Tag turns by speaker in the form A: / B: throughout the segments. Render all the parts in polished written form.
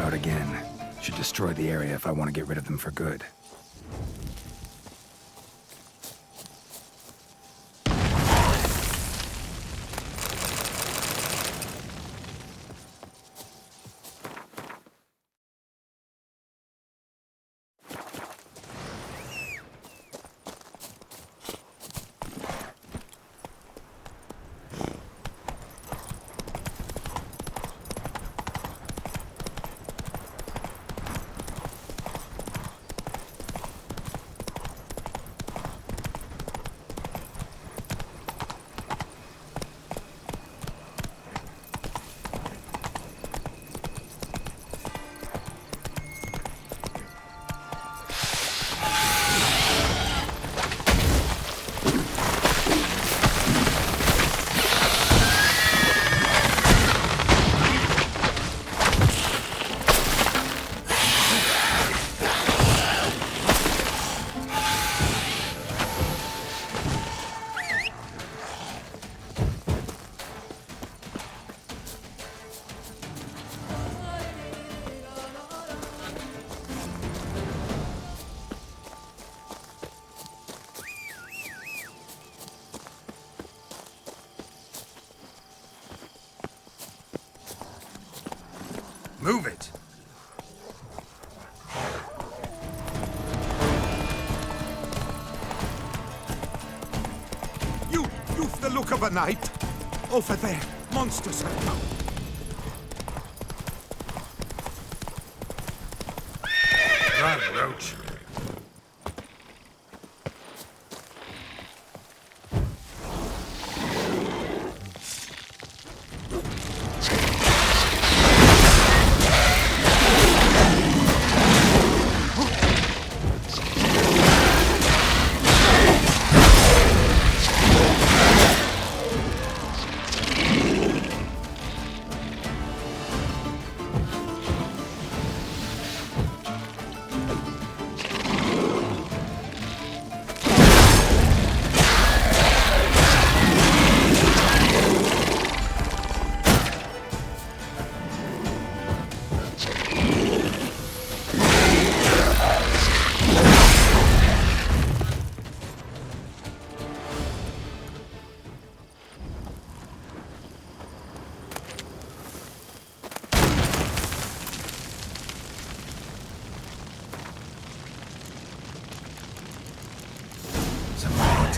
A: sprout again. Should destroy the area if I want to get rid of them for good. Move it!
B: You've the look of a knight. Over there, monsters have come.
A: Run, Roach.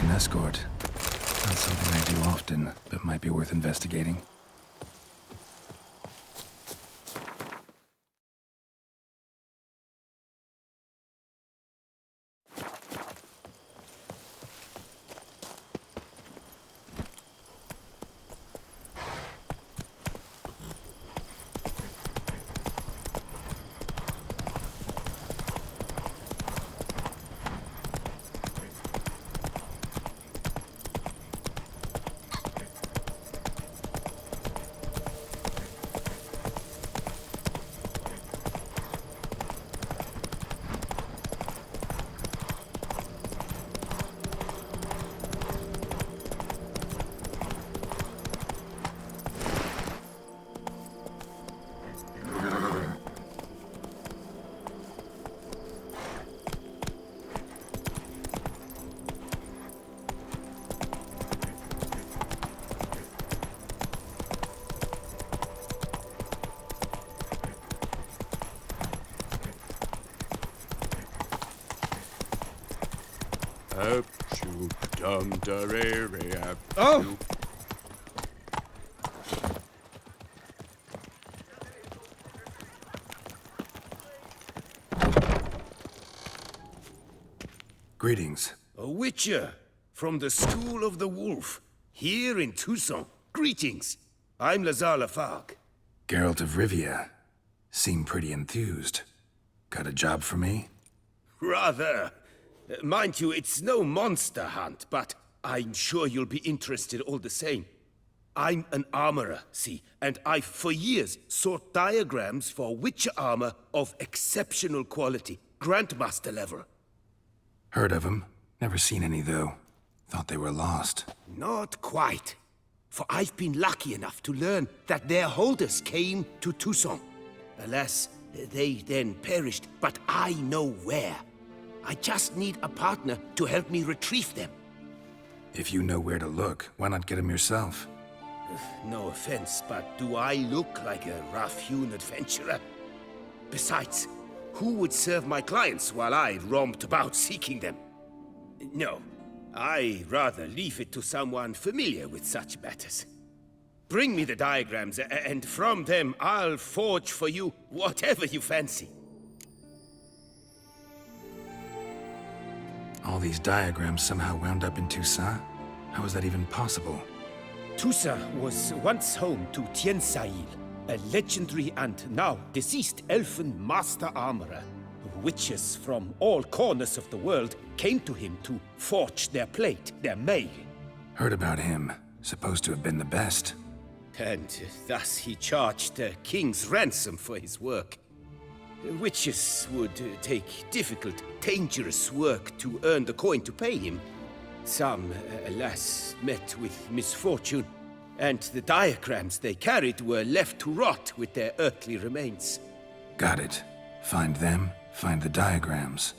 A: An escort. Not something I do often, but might be worth investigating.
B: Oh!
A: Greetings.
C: A witcher from the School of the Wolf, here in Toussaint. Greetings. I'm Lazar Lafargue.
A: Geralt of Rivia. Seem pretty enthused. Got a job for me?
C: Rather. Mind you, it's no monster hunt, but I'm sure you'll be interested all the same. I'm an armorer, see, and I've for years sought diagrams for witcher armor of exceptional quality, Grandmaster level.
A: Heard of them. Never seen any, though. Thought they were lost.
C: Not quite. For I've been lucky enough to learn that their holders came to Toussaint. Alas, They then perished, but I know where. I just need a partner to help me retrieve them.
A: If you know where to look, why not get him yourself?
C: No offense, but do I look like a rough-hewn adventurer? Besides, who would serve my clients while I romped about seeking them? No, I rather leave it to someone familiar with such matters. Bring me the diagrams, and from them I'll forge for you whatever you fancy.
A: All these diagrams somehow wound up in Toussaint? How is that even possible?
C: Toussaint was once home to Tiensail, a legendary and now deceased elfin master armorer. Witches from all corners of the world came to him to forge their plate, their mail.
A: Heard about him. Supposed to have been the best.
C: And thus he charged a king's ransom for his work. Witches would take difficult, dangerous work to earn the coin to pay him. Some, alas, met with misfortune, and the diagrams they carried were left to rot with their earthly remains.
A: Got it. Find them, find the diagrams.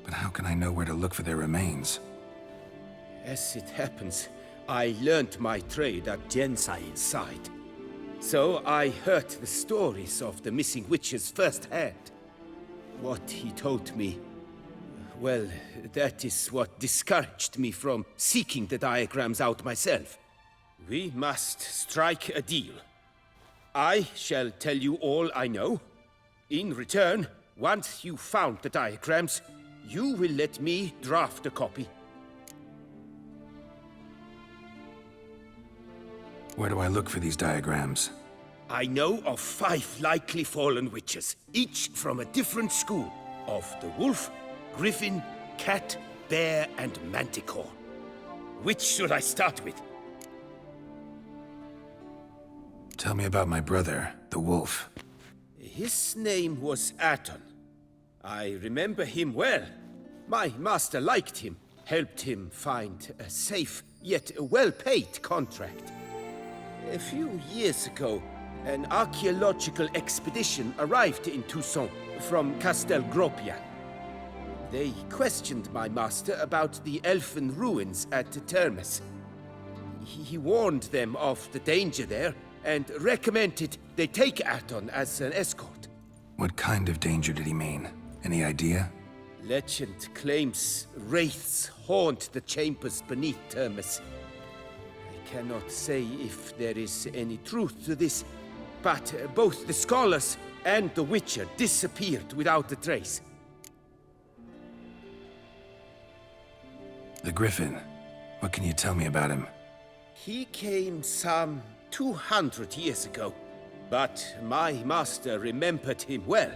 A: But how can I know where to look for their remains?
C: As it happens, I learned my trade at Tiensail's side. So I heard the stories of the missing witches firsthand. What he told me, well, that is what discouraged me from seeking the diagrams out myself. We must strike a deal. I shall tell you all I know. In return, once you found the diagrams, you will let me draft a copy.
A: Where do I look for these diagrams?
C: I know of 5 likely fallen witches, each from a different school of the wolf, griffin, cat, bear, and manticore. Which should I start with?
A: Tell me about my brother, the wolf.
C: His name was Aton. I remember him well. My master liked him, helped him find a safe, yet well-paid contract. A few years ago, an archaeological expedition arrived in Toussaint from Castel Gropia. They questioned my master about the elfin ruins at Termes. He warned them of the danger there and recommended they take Aton as an escort.
A: What kind of danger did he mean? Any idea?
C: Legend claims wraiths haunt the chambers beneath Termes. I cannot say if there is any truth to this, but both the scholars and the Witcher disappeared without a trace.
A: The Griffin. What can you tell me about him?
C: He came some 200 years ago, but my master remembered him well.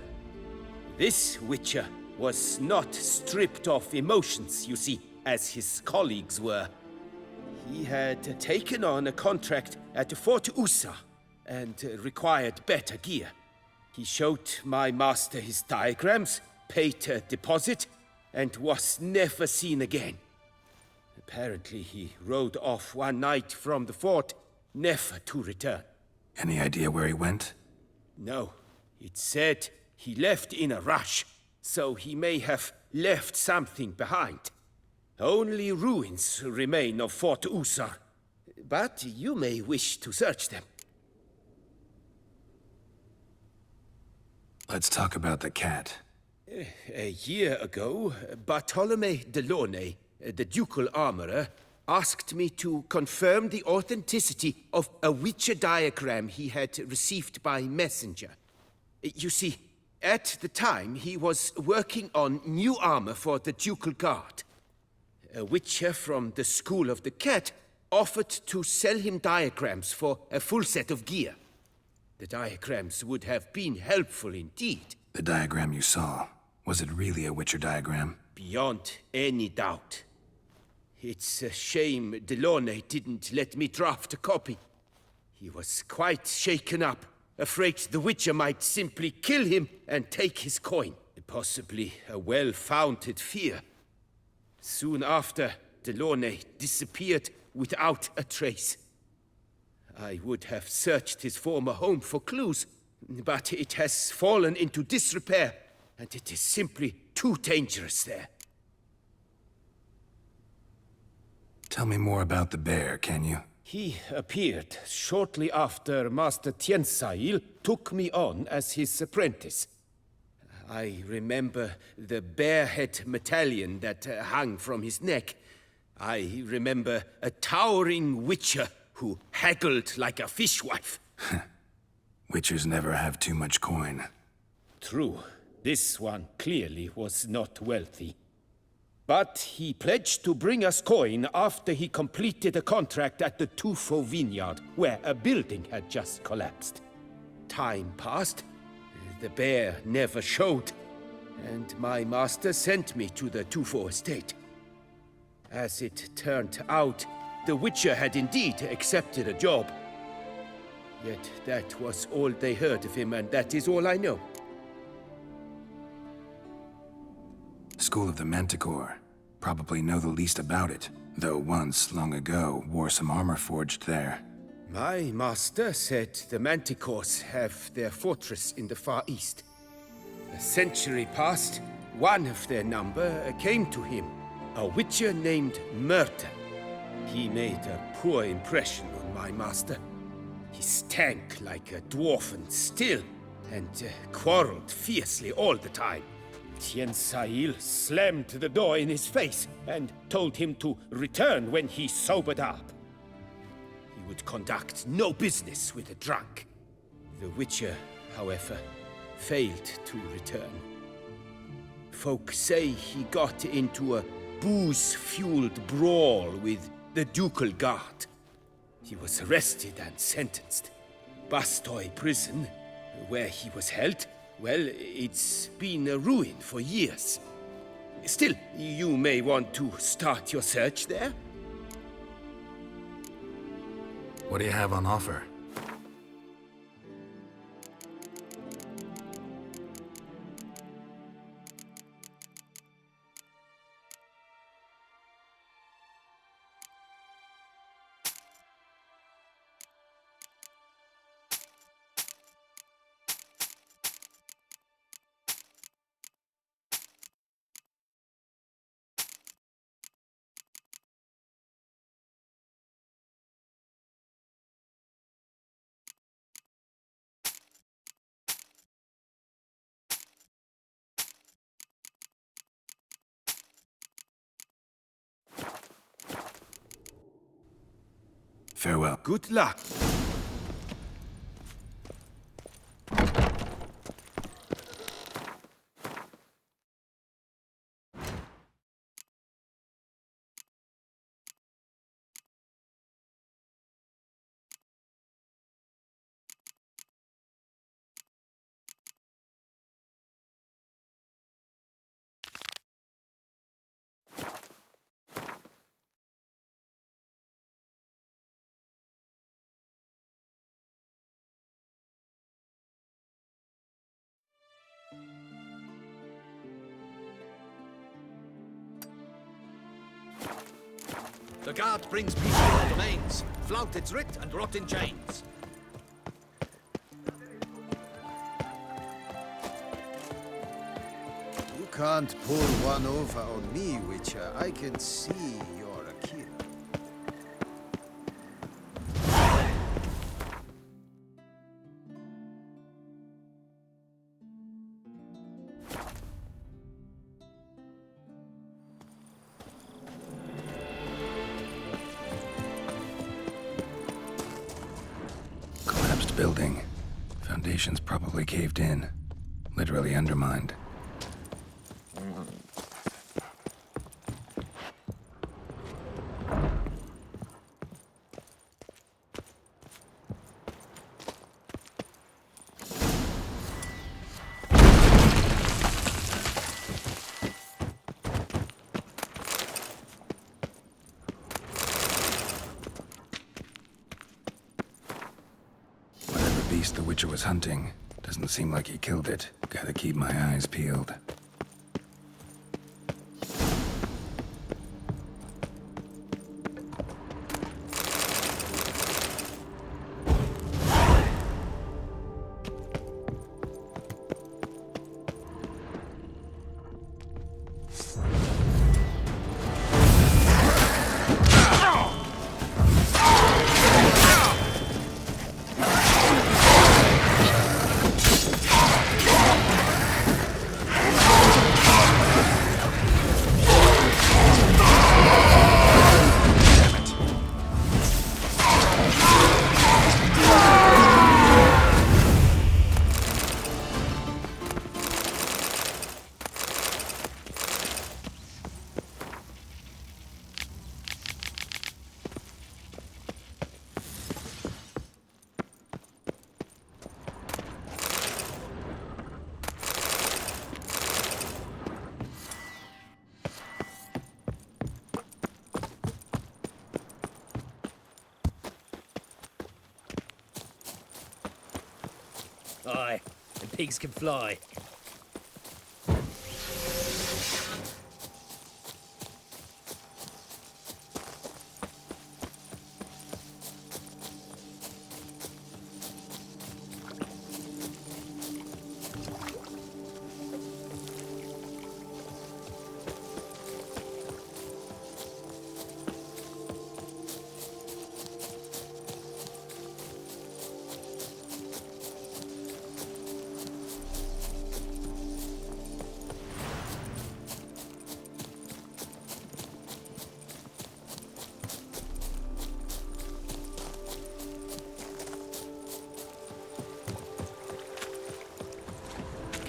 C: This Witcher was not stripped of emotions, you see, as his colleagues were. He had taken on a contract at Fort Usa and required better gear. He showed my master his diagrams, paid a deposit, and was never seen again. Apparently, he rode off one night from the fort, never to return.
A: Any idea where he went?
C: No, it said he left in a rush, so he may have left something behind. Only ruins remain of Fort Usar, but you may wish to search them.
A: Let's talk about the cat.
C: A year ago, Bartolome Delaunay, the ducal armorer, asked me to confirm the authenticity of a Witcher diagram he had received by messenger. You see, at the time he was working on new armor for the ducal guard. A Witcher from the School of the Cat offered to sell him diagrams for a full set of gear. The diagrams would have been helpful indeed.
A: The diagram you saw, was it really a Witcher diagram?
C: Beyond any doubt. It's a shame Delaunay didn't let me draft a copy. He was quite shaken up, afraid the Witcher might simply kill him and take his coin. Possibly a well-founded fear. Soon after, Delaunay disappeared without a trace. I would have searched his former home for clues, but it has fallen into disrepair, and it is simply too dangerous there.
A: Tell me more about the bear, can you?
C: He appeared shortly after Master Tiensail took me on as his apprentice. I remember the bear-head medallion that hung from his neck. I remember a towering witcher who haggled like a fishwife.
A: Witchers never have too much coin.
C: True, this one clearly was not wealthy. But he pledged to bring us coin after he completed a contract at the Tufo vineyard, where a building had just collapsed. Time passed. The bear never showed, and my master sent me to the Tufo estate. As it turned out, the Witcher had indeed accepted a job. Yet that was all they heard of him, and that is all I know.
A: School of the Manticore. Probably know the least about it, though once, long ago, wore some armor forged there.
C: My master said the Manticores have their fortress in the Far East. A century past, one of their number came to him, a witcher named Merton. He made a poor impression on my master. He stank like a dwarfen still, and quarreled fiercely all the time. Tiensail slammed the door in his face and told him to return when he sobered up. He would conduct no business with a drunk. The Witcher, however, failed to return. Folk say he got into a booze-fueled brawl with the Ducal Guard. He was arrested and sentenced. Bastoy prison, where he was held, well, it's been a ruin for years. Still, you may want to start your search there.
A: What do you have on offer? Farewell.
C: Good luck.
D: The guard brings peace to our domains. Flout its writ and rot in chains.
E: You can't pull one over on me, Witcher. I can see you're a killer.
A: Collapsed building. Foundations probably caved in. Literally undermined. The Witcher was hunting. Doesn't seem like he killed it. Gotta keep my eyes peeled.
F: Aye, and pigs can fly.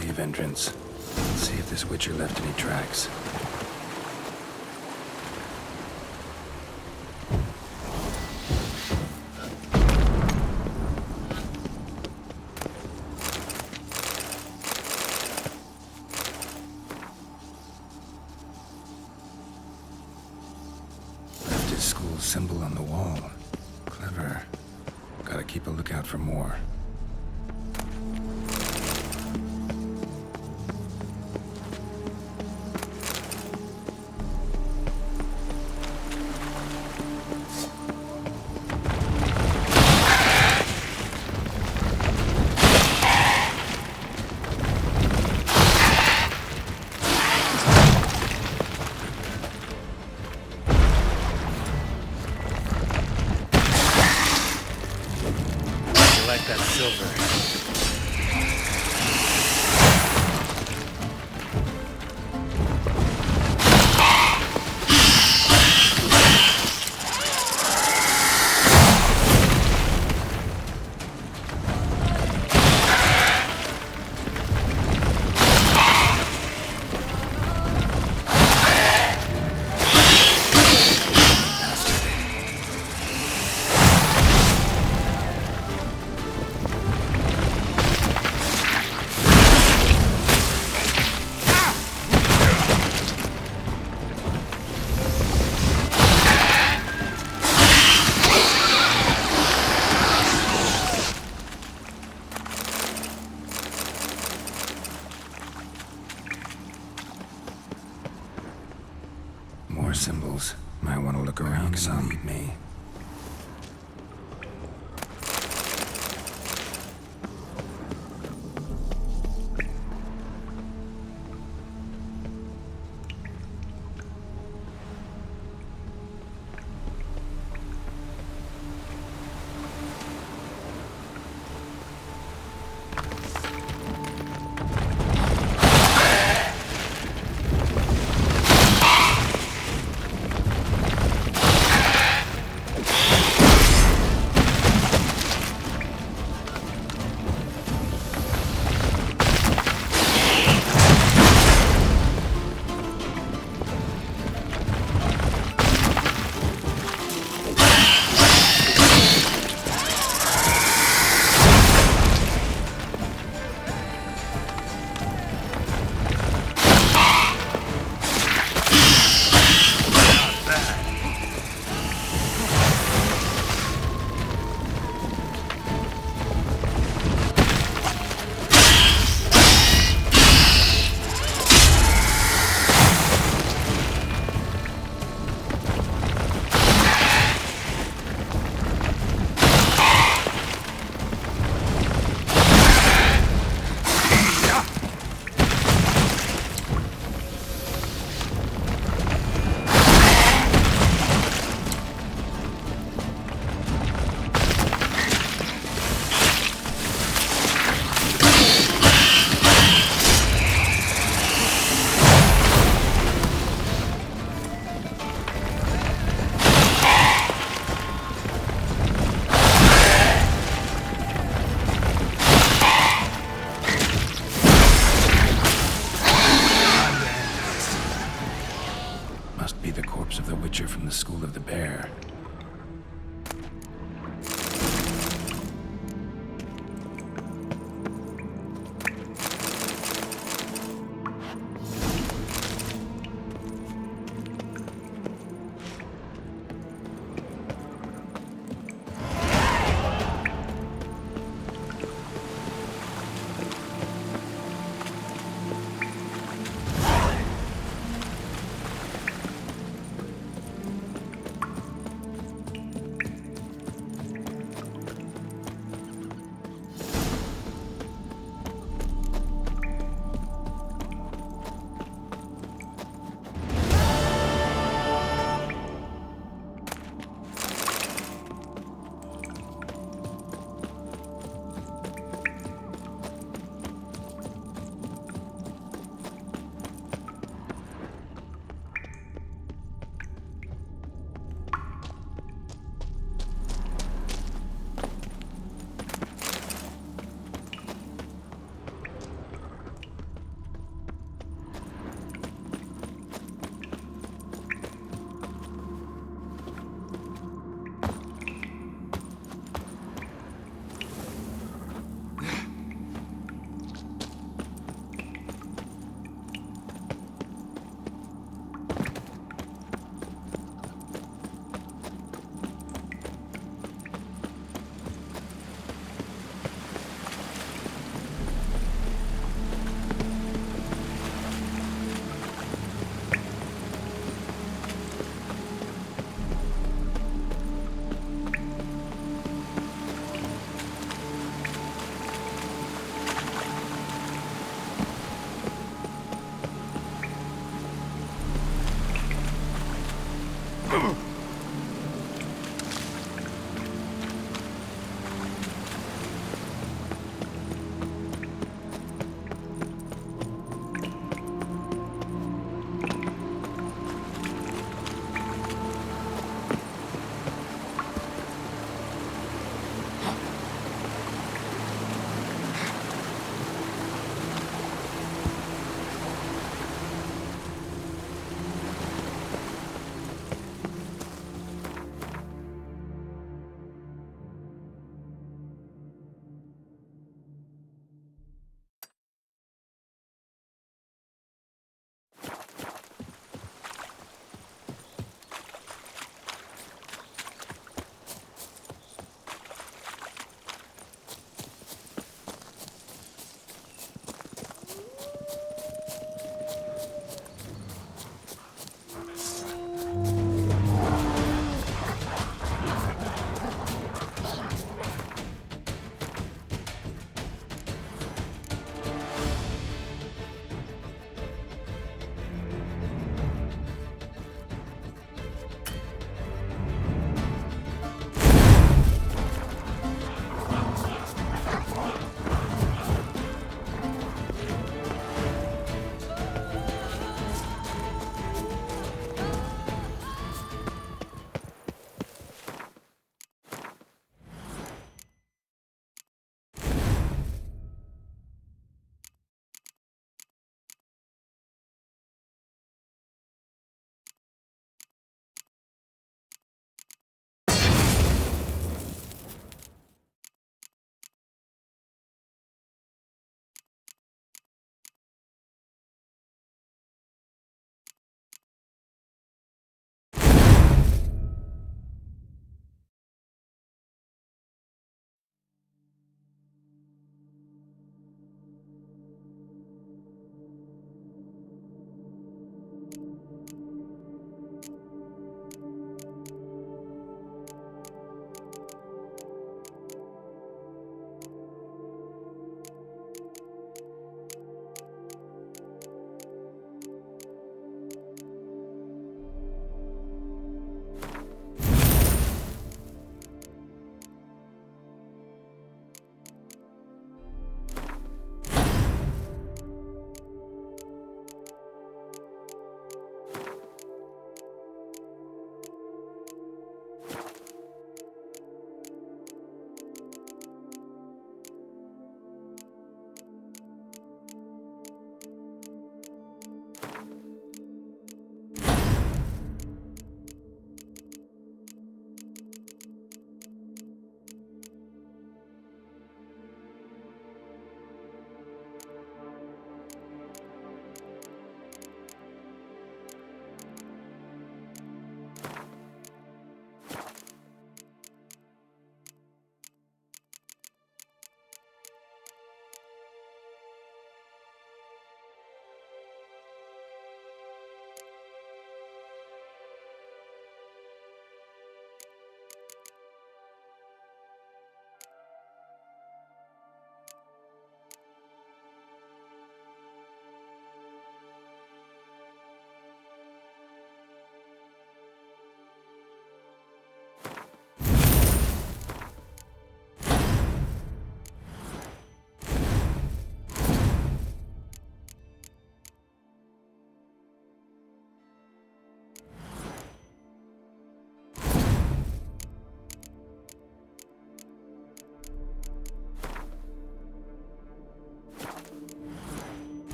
A: Cave entrance. Let's see if this Witcher left any tracks. Left his school symbol on the wall. Clever. Gotta keep a lookout for more.
F: Like that silver. More symbols. Might want to look around some. Lead me. Must be the corpse of the Witcher from the School of the Bear.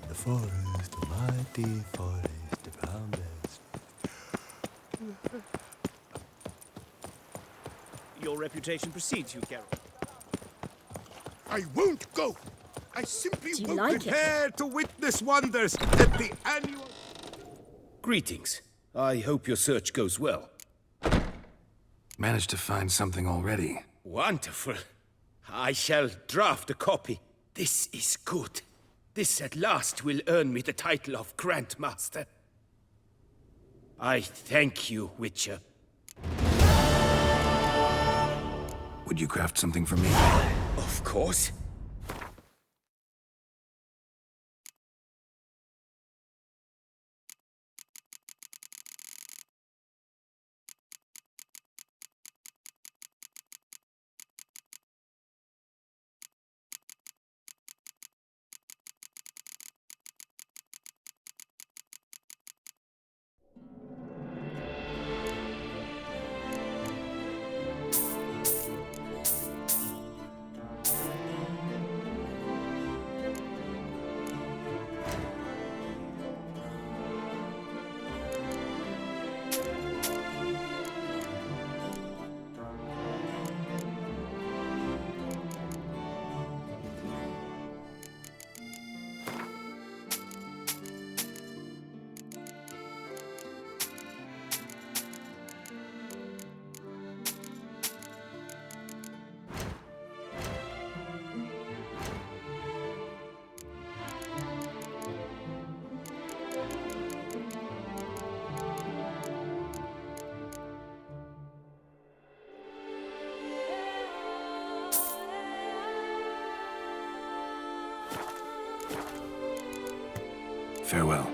G: The forest, the mighty forest of Hounders.
H: Your reputation precedes you, Geralt.
B: I won't go! I simply
I: Do you
B: won't
I: like it?
B: prepare to witness wonders at the annual...
C: Greetings. I hope your search goes well.
A: Managed to find something already.
C: Wonderful. I shall draft a copy. This is good. This at last will earn me the title of Grandmaster. I thank you, Witcher.
A: Would you craft something for me?
C: Of course.
A: Farewell.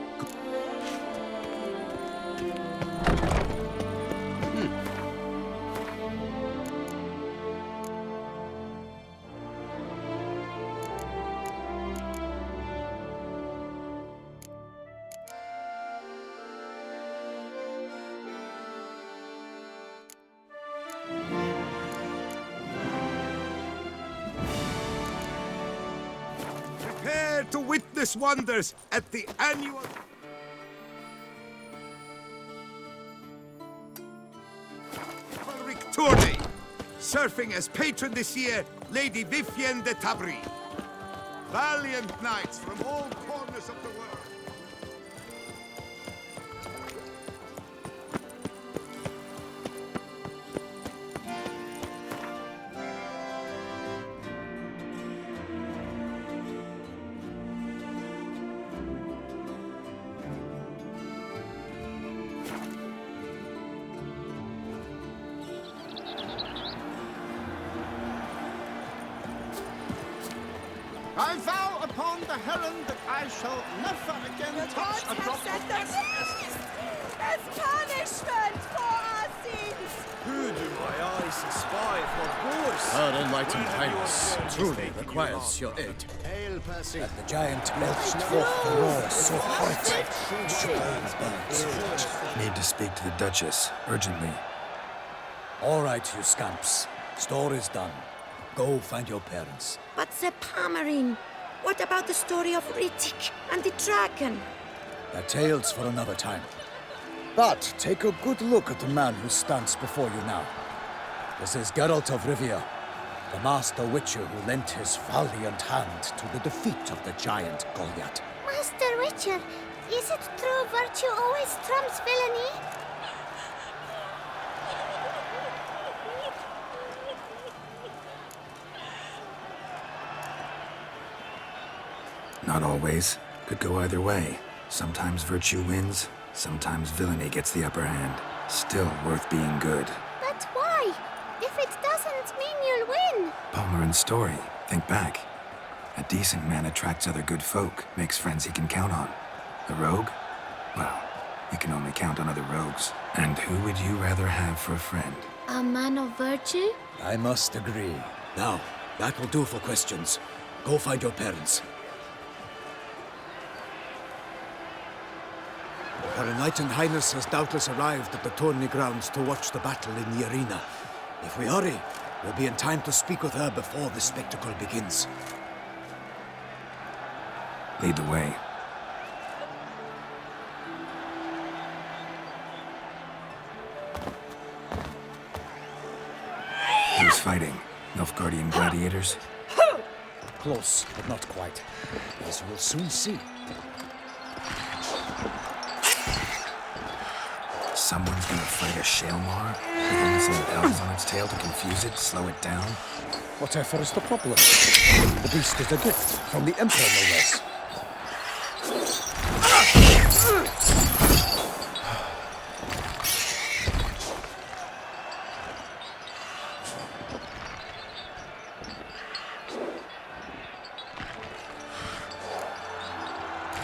B: Prepare to witness wonders at the annual... Chivalric Tourney! Surfing as patron this year, Lady Vivienne de Tabry. Valiant knights from all corners of the world.
E: I vow upon the heron that I shall never again touch a drop of essence.
I: As punishment for our sins!
H: Who do my eyes espy for Boris?
D: Her Enlightened Highness truly requires your aid.
E: Hail, Percy.
G: The giant belched forth the roar so horrid, it shook all the bones.
A: Need to speak to the Duchess, urgently.
G: All right, you scamps. Story's done. Go find your parents.
I: But Sir Palmerin, what about the story of Rittik and the dragon?
G: They're tales for another time. But take a good look at the man who stands before you now. This is Geralt of Rivia, the master witcher who lent his valiant hand to the defeat of the giant Goliath.
J: Master Witcher, is it true virtue always trumps villainy?
A: Not always. Could go either way. Sometimes virtue wins, sometimes villainy gets the upper hand. Still worth being good.
J: But why? If it doesn't mean you'll win.
A: Palmerin's story. Think back. A decent man attracts other good folk, makes friends he can count on. A rogue? Well, you can only count on other rogues. And who would you rather have for a friend?
J: A man of virtue?
G: I must agree. Now, that will do for questions. Go find your parents. Her Enlightened Highness has doubtless arrived at the tourney grounds to watch the battle in the arena. If we hurry, we'll be in time to speak with her before the spectacle begins.
A: Lead the way. fighting? Nilfgaardian gladiators?
G: Close, but not quite. As you will soon see.
A: Someone's gonna fight a Shaelmar? With only some elves on its tail to confuse it, slow it down?
G: Whatever is the problem? The beast is a gift from the Emperor, no less.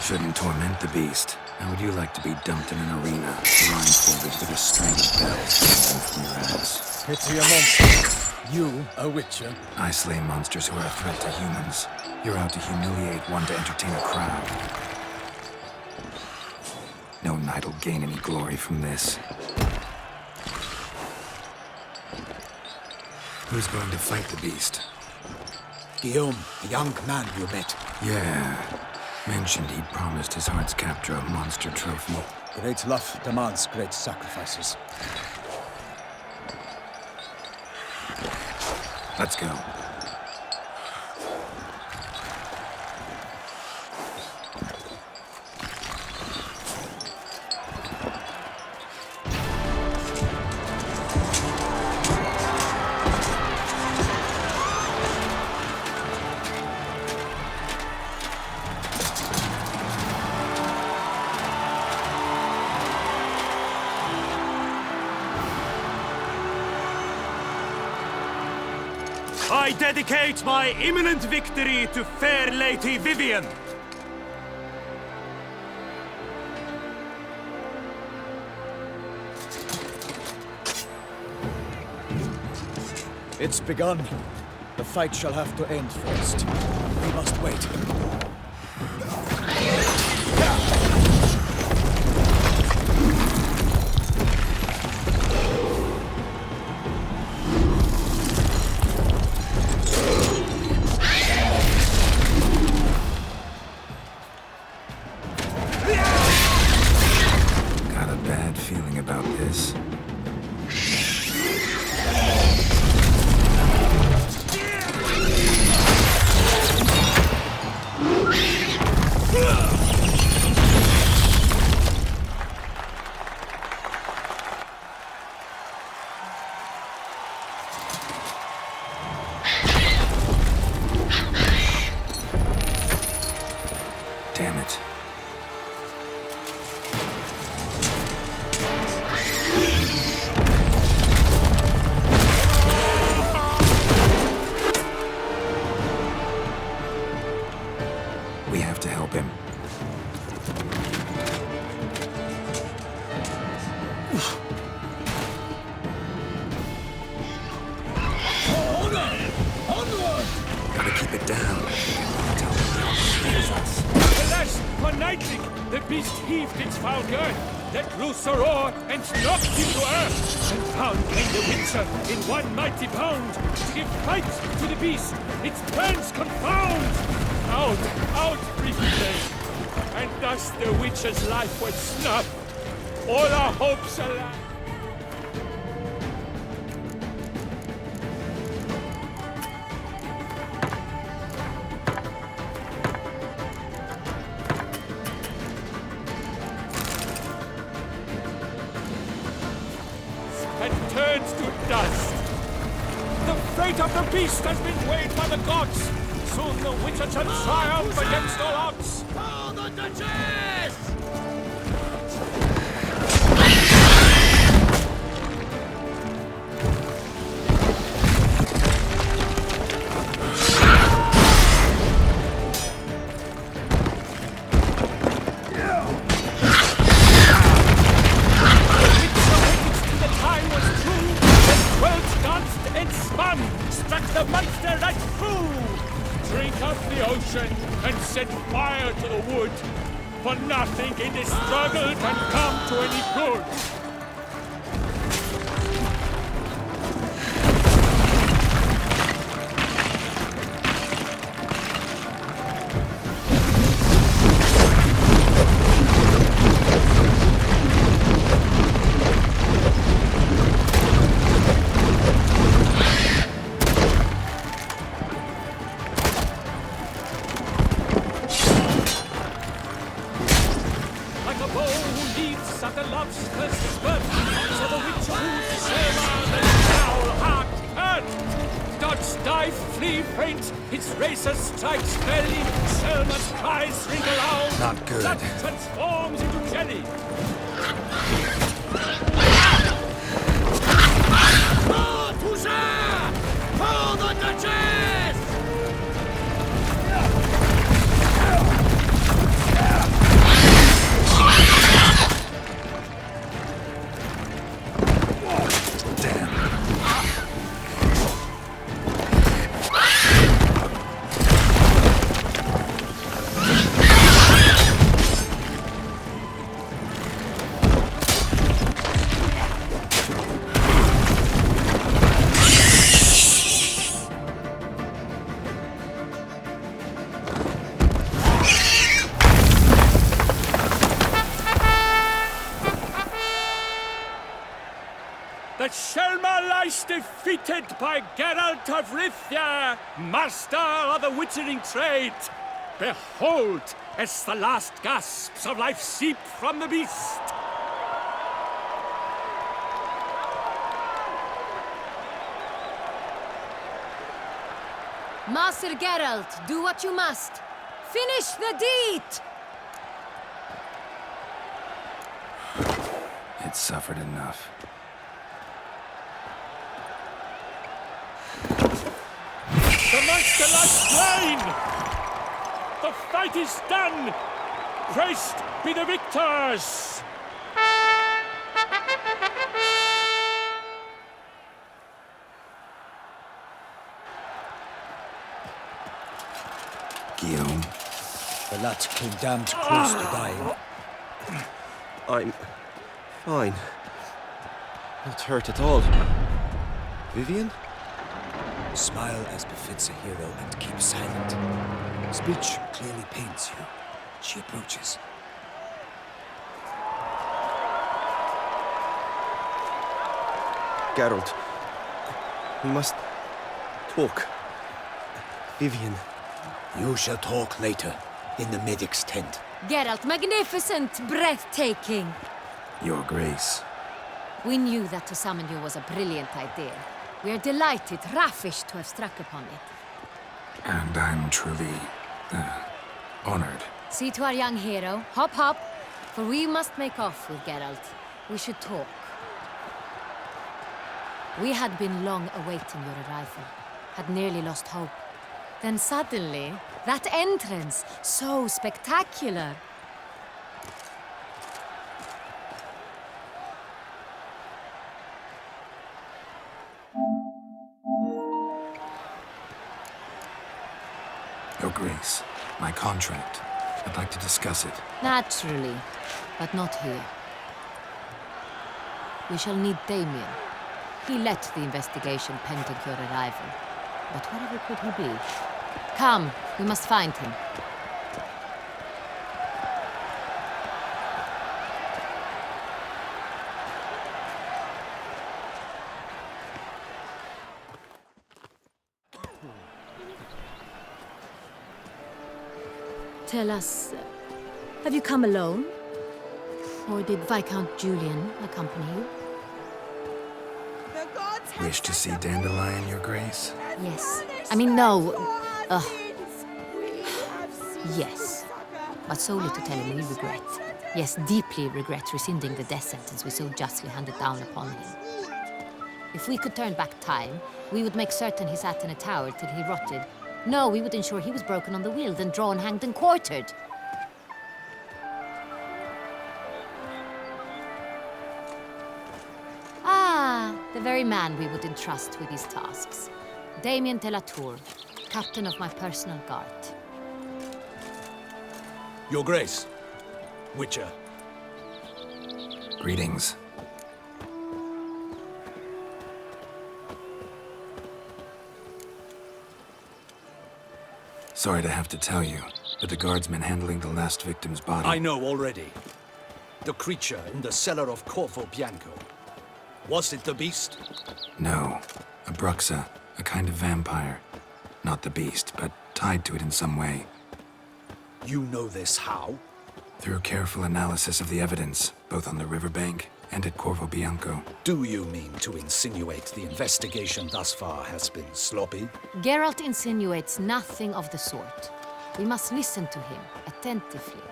A: Shouldn't torment the beast. How would you like to be dumped in an arena, blindfolded with a string of bells hanging from your ass?
G: Pity a monster. You, a witcher.
A: I slay monsters who are a threat to humans. You're out to humiliate one to entertain a crowd. No knight will gain any glory from this. Who's going to fight the beast?
G: Guillaume, the young man you met.
A: Yeah. Mentioned he'd promised his heart's captor a monster trophy.
G: Great love demands great sacrifices.
A: Let's go.
K: I dedicate my imminent victory to fair Lady Vivienne.
G: It's begun. The fight shall have to end first. We must wait.
A: Got a bad feeling about this. Damn it. We have to help him. Gotta keep it down. Tell them they'll confuse us.
K: Alas, for Nightling, the beast heaved its foul girth, let loose a roar, and knocked him to earth. And down came the Witcher in one mighty bound, to give fight to the beast, its plans confound. Out, out, briefly lay, and thus the Witcher's life was snuffed. All our hopes alas. And turns to dust. The fate of the beast has been weighed by the gods. Soon the Witcher shall triumph against all odds.
H: For the Duchess!
K: Struck the monster right through! Drink up the ocean and set fire to the wood, for nothing in this struggle can come to any good. but the lobsters spurt, so the witch whose Selma the foul heart hurt. Dodge, dive, flee, faint, his racer strikes belly, Selma's cries ring aloud.
A: Not good.
K: That transforms into jelly.
D: Oh, Toucher! For the Duchess!
K: The Selma lies defeated by Geralt of Rivia, master of the witchering trade. Behold, as the last gasps of life seep from the beast.
L: Master Geralt, do what you must. Finish the deed!
A: It's suffered enough.
K: The monster lies slain! The fight is done! Praised be the victors!
A: Guillaume?
G: The lad came damned close to dying.
H: I'm fine. Not hurt at all. Vivian?
G: Smile as befits a hero and keep silent. Speech clearly pains you. She approaches.
H: Geralt, we must talk. Vivian.
G: You shall talk later, in the medic's tent.
L: Geralt, magnificent, breathtaking.
A: Your Grace.
L: We knew that to summon you was a brilliant idea. We are delighted, ravished to have struck upon it.
A: And I'm truly, honored.
L: See to our young hero. Hop, hop. For we must make off with Geralt. We should talk. We had been long awaiting your arrival. Had nearly lost hope. Then suddenly, that entrance, so spectacular.
A: Your Grace, my contract. I'd like to discuss it.
L: Naturally, but not here. We shall need Damien. He led the investigation pending your arrival. But wherever could he be? Come, we must find him. Tell us, have you come alone? Or did Viscount Julian accompany you?
A: Wish to see Dandelion, Your Grace?
L: Yes. I mean, no. Yes. But solely to tell him we regret. Yes, deeply regret rescinding the death sentence we so justly handed down upon him. If we could turn back time, we would make certain he sat in a tower till he rotted. No, we would ensure he was broken on the wheel, then drawn, hanged, and quartered. Ah, the very man we would entrust with these tasks. Damien de la Tour, captain of my personal guard.
G: Your Grace, Witcher.
A: Greetings. Sorry to have to tell you, but the guardsman handling the last victim's body...
M: I know already. The creature in the cellar of Corvo Bianco. Was it the beast?
A: No. A Bruxa, a kind of vampire. Not the beast, but tied to it in some way.
M: You know this how?
A: Through careful analysis of the evidence, both on the riverbank and at Corvo Bianco.
M: Do you mean to insinuate the investigation thus far has been sloppy?
L: Geralt insinuates nothing of the sort. We must listen to him attentively.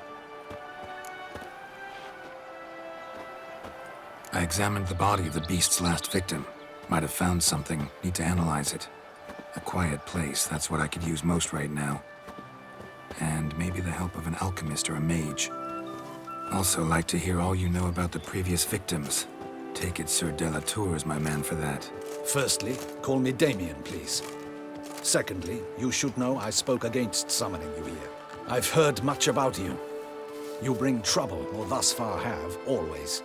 A: I examined the body of the beast's last victim. Might have found something. Need to analyze it. A quiet place, that's what I could use most right now. And maybe the help of an alchemist or a mage. Also like to hear all you know about the previous victims. Take it Sir Delatour is my man for that.
M: Firstly, call me Damien, please. Secondly, you should know I spoke against summoning you here. I've heard much about you. You bring trouble, or thus far have, always.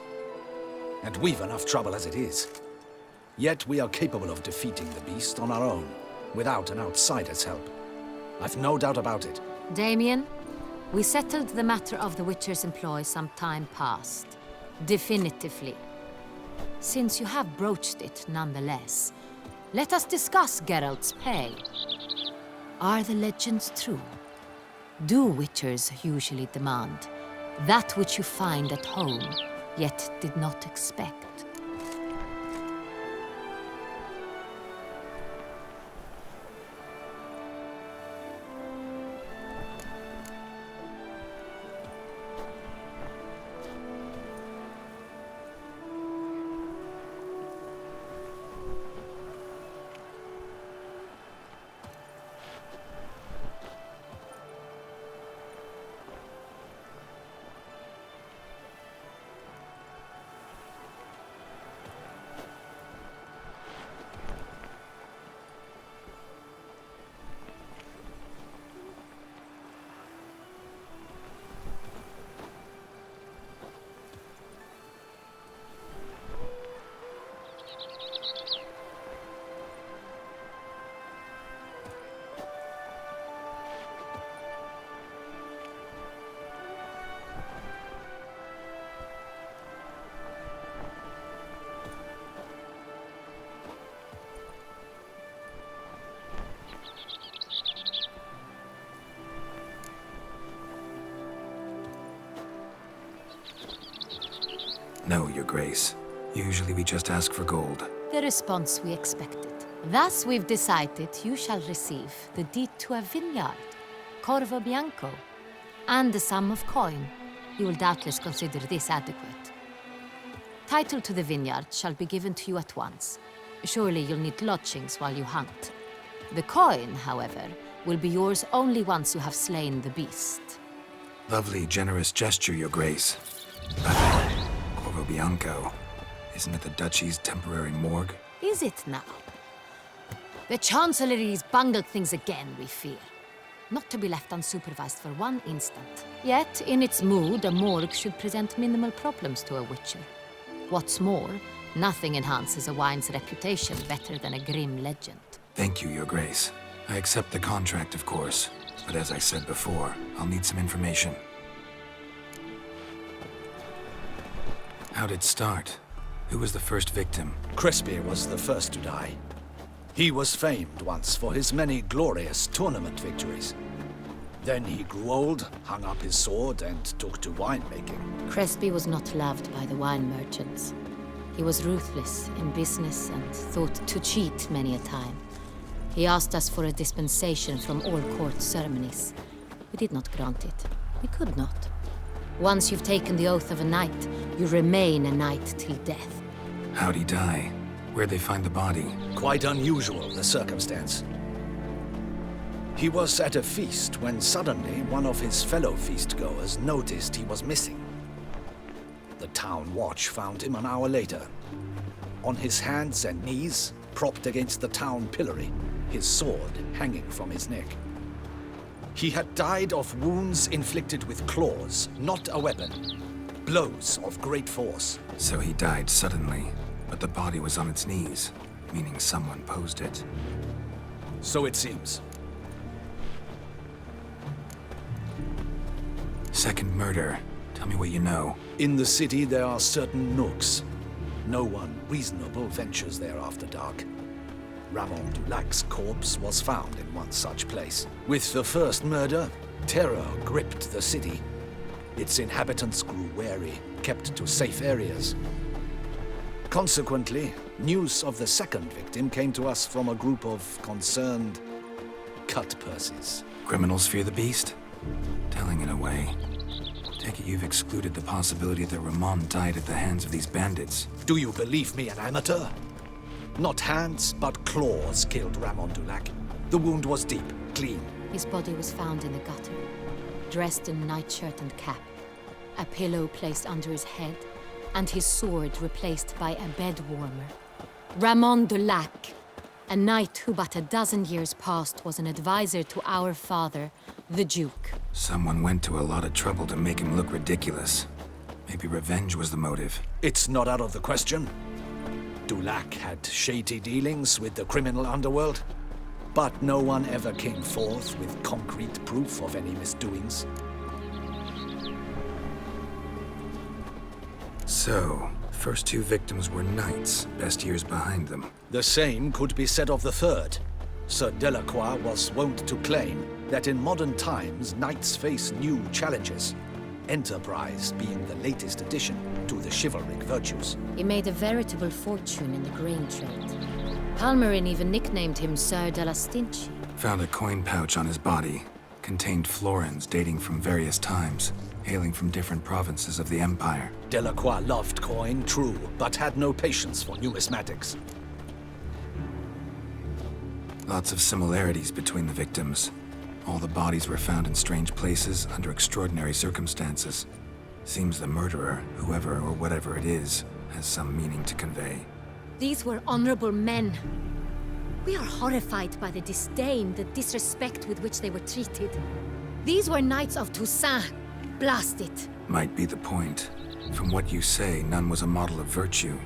M: And we've enough trouble as it is. Yet we are capable of defeating the beast on our own, without an outsider's help. I've no doubt about it.
L: Damien, we settled the matter of the Witcher's employ some time past. Definitively. Since you have broached it nonetheless, let us discuss Geralt's pay. Are the legends true? Do Witchers usually demand that which you find at home, yet did not expect?
A: No, Your Grace. Usually we just ask for gold.
L: The response we expected. Thus we've decided you shall receive the deed to a vineyard, Corvo Bianco, and the sum of coin. You will doubtless consider this adequate. Title to the vineyard shall be given to you at once. Surely you'll need lodgings while you hunt. The coin, however, will be yours only once you have slain the beast.
A: Lovely, generous gesture, Your Grace. But Corvo Bianco, isn't it the Duchy's temporary morgue?
L: Is it now? The Chancellery's bungled things again, we fear. Not to be left unsupervised for one instant. Yet, in its mood, a morgue should present minimal problems to a Witcher. What's more, nothing enhances a wine's reputation better than a grim legend.
A: Thank you, Your Grace. I accept the contract, of course. But as I said before, I'll need some information. How'd it start? Who was the first victim?
M: Crespi was the first to die. He was famed once for his many glorious tournament victories. Then he grew old, hung up his sword, and took to winemaking.
L: Crespi was not loved by the wine merchants. He was ruthless in business and thought to cheat many a time. He asked us for a dispensation from all court ceremonies. We did not grant it. We could not. Once you've taken the oath of a knight, you remain a knight till death.
A: How'd he die? Where'd they find the body?
M: Quite unusual, the circumstance. He was at a feast when suddenly one of his fellow feastgoers noticed he was missing. The town watch found him an hour later. On his hands and knees, propped against the town pillory, his sword hanging from his neck. He had died of wounds inflicted with claws, not a weapon. Blows of great force.
A: So he died suddenly, but the body was on its knees, meaning someone posed it.
M: So it seems.
A: Second murder. Tell me what you know.
M: In the city there are certain nooks. No one reasonable ventures there after dark. Ramon Dulac's corpse was found in one such place. With the first murder, terror gripped the city. Its inhabitants grew wary, kept to safe areas. Consequently, news of the second victim came to us from a group of concerned cut-purses.
A: Criminals fear the beast? Telling in a way. Take it you've excluded the possibility that Ramon died at the hands of these bandits.
M: Do you believe me, an amateur? Not hands, but claws killed Ramon Dulac. The wound was deep, clean.
L: His body was found in the gutter, dressed in nightshirt and cap, a pillow placed under his head, and his sword replaced by a bed warmer. Ramon Dulac, a knight who but a dozen years past was an advisor to our father, the Duke.
A: Someone went to a lot of trouble to make him look ridiculous. Maybe revenge was the motive.
M: It's not out of the question. Dulac had shady dealings with the criminal underworld, but no one ever came forth with concrete proof of any misdoings.
A: So, first two victims were knights, best years behind them.
M: The same could be said of the third. Sir Delacroix was wont to claim that in modern times, knights face new challenges, enterprise being the latest addition to the chivalric virtues.
L: He made a veritable fortune in the grain trade. Palmerin even nicknamed him Sir de la Stinchi.
A: Found a coin pouch on his body. Contained florins dating from various times, hailing from different provinces of the Empire.
M: Delacroix loved coin, true, but had no patience for numismatics.
A: Lots of similarities between the victims. All the bodies were found in strange places under extraordinary circumstances. Seems the murderer, whoever or whatever it is, has some meaning to convey.
L: These were honorable men. We are horrified by the disdain, the disrespect with which they were treated. These were knights of Toussaint. Blast it.
A: Might be the point. From what you say, none was a model of virtue.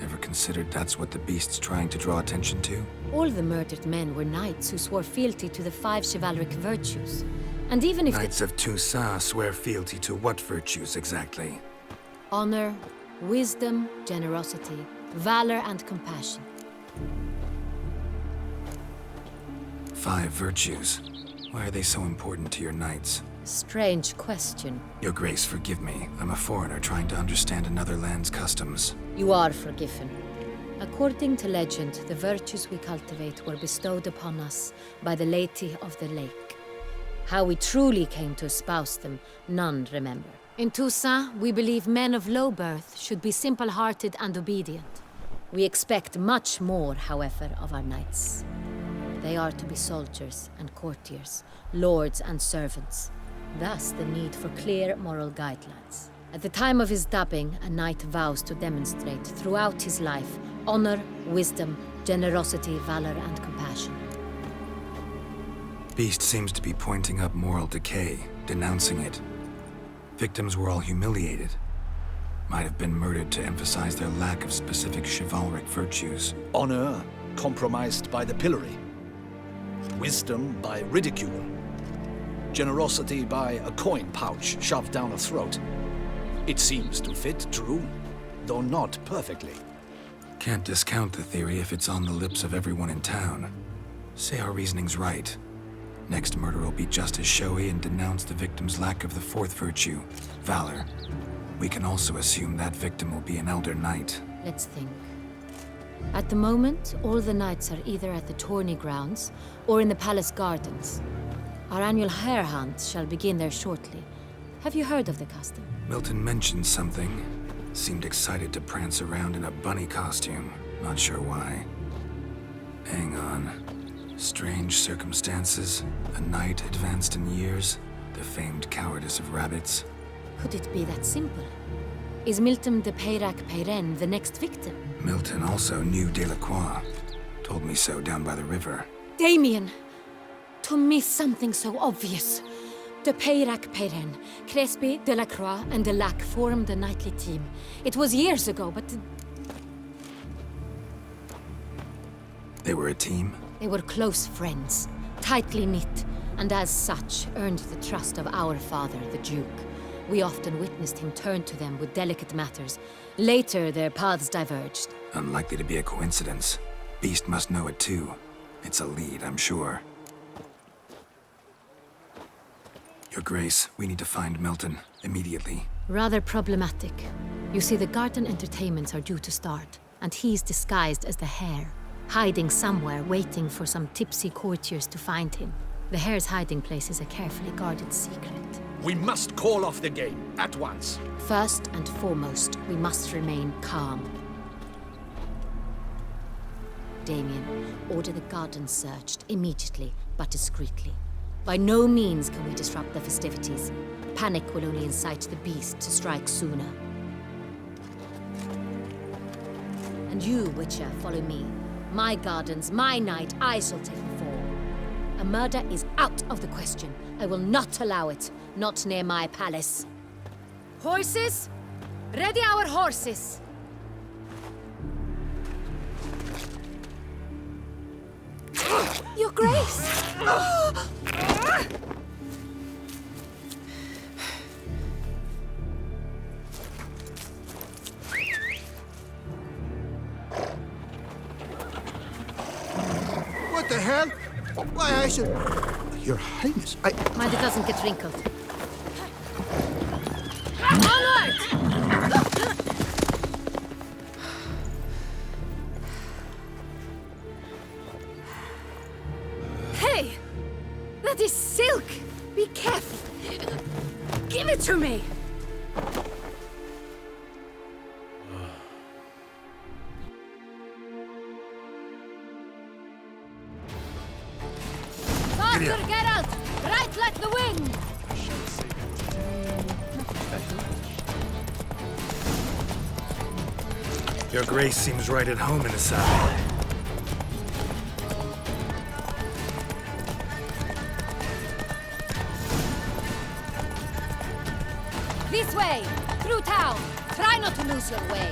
A: Ever considered that's what the beast's trying to draw attention to?
L: All the murdered men were knights who swore fealty to the 5 chivalric virtues. And even if
A: Knights of Toussaint swear fealty to what virtues exactly?
L: honor, wisdom, generosity, valor, and compassion.
A: 5 virtues. Why are they so important to your knights?
L: Strange question.
A: Your Grace, forgive me. I'm a foreigner trying to understand another land's customs.
L: You are forgiven. According to legend, the virtues we cultivate were bestowed upon us by the Lady of the Lake. How we truly came to espouse them, none remember. In Toussaint, we believe men of low birth should be simple-hearted and obedient. We expect much more, however, of our knights. They are to be soldiers and courtiers, lords and servants. Thus, the need for clear moral guidelines. At the time of his dubbing, a knight vows to demonstrate throughout his life honor, wisdom, generosity, valor, and compassion.
A: Beast seems to be pointing up moral decay, denouncing it. Victims were all humiliated. Might have been murdered to emphasize their lack of specific chivalric virtues.
M: Honor compromised by the pillory. Wisdom by ridicule. Generosity by a coin pouch shoved down a throat. It seems to fit, true, though not perfectly.
A: Can't discount the theory if it's on the lips of everyone in town. Say our reasoning's right. Next murder will be just as showy and denounce the victim's lack of the 4th virtue, valor. We can also assume that victim will be an elder knight.
L: Let's think. At the moment, all the knights are either at the tourney grounds or in the palace gardens. Our annual hare hunt shall begin there shortly. Have you heard of the custom?
A: Milton mentioned something. Seemed excited to prance around in a bunny costume. Not sure why. Hang on. Strange circumstances. A knight advanced in years. The famed cowardice of rabbits.
L: Could it be that simple? Is Milton de Peyrac-Peyren the next victim?
A: Milton also knew Delacroix. Told me so down by the river.
L: Damien! To miss something so obvious. De Peyrac-Peyren, Crespi, Delacroix, and Delac formed a knightly team. It was years ago, but...
A: They were a team?
L: They were close friends, tightly knit, and as such earned the trust of our father, the Duke. We often witnessed him turn to them with delicate matters. Later, their paths diverged.
A: Unlikely to be a coincidence. Beast must know it too. It's a lead, I'm sure. Your Grace, we need to find Milton immediately.
L: Rather problematic. You see, the garden entertainments are due to start, and he's disguised as the Hare, hiding somewhere, waiting for some tipsy courtiers to find him. The Hare's hiding place is a carefully guarded secret.
D: We must call off the game, at once.
L: First and foremost, we must remain calm. Damien, order the garden searched immediately, but discreetly. By no means can we disrupt the festivities. Panic will only incite the beast to strike sooner. And you, Witcher, follow me. My gardens, my night, I shall take the fall. A murder is out of the question. I will not allow it. Not near my palace. Horses? Ready our horses!
I: Your Grace!
E: What the hell? Why, I should... Your Highness,
L: Mind it doesn't get wrinkled. Onward!
I: Hey! That is silk! Be careful! Give it to me!
L: Faster, Geralt! Right like the wind!
A: Your Grace seems right at home in the saddle.
L: This way! Through town! Try not to lose your way!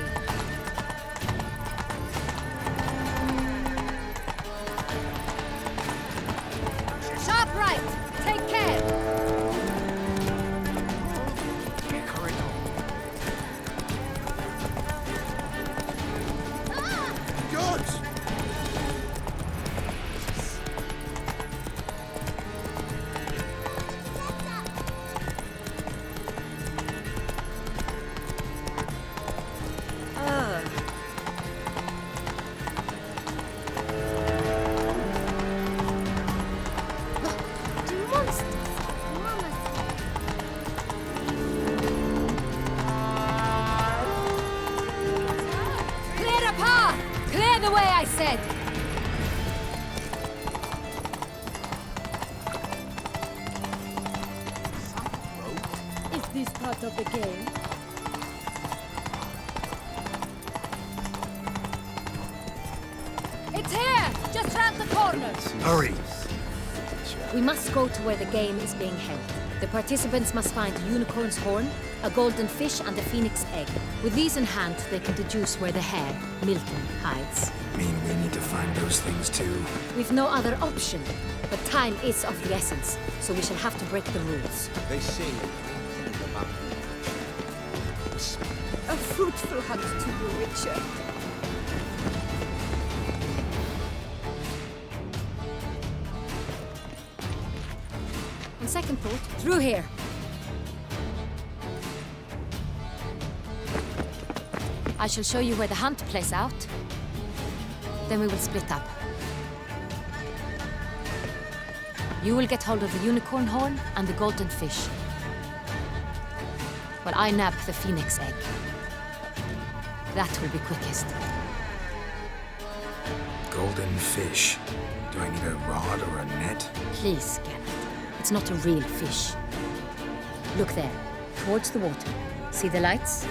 L: Sharp right! Take care!
E: George!
L: Clear a path! Clear the way, I said!
I: Is this part of the game?
L: It's here! Just round the corner!
A: Hurry!
L: We must go to where the game is being held. The participants must find a unicorn's horn, a golden fish, and a phoenix egg. With these in hand, they can deduce where the Hare, Milton, hides.
A: Mean we need to find those things too?
L: We've no other option. But time is of the essence, so we shall have to break the rules.
D: They say
I: A fruitful hunt to you, Witcher.
L: On second thought, through here. I shall show you where the hunt plays out. Then we will split up. You will get hold of the unicorn horn and the golden fish. While I nab the phoenix egg. That will be quickest.
A: Golden fish. Do I need a rod or a net?
L: Please, Geralt. It's not a real fish. Look there, towards the water. See the lights?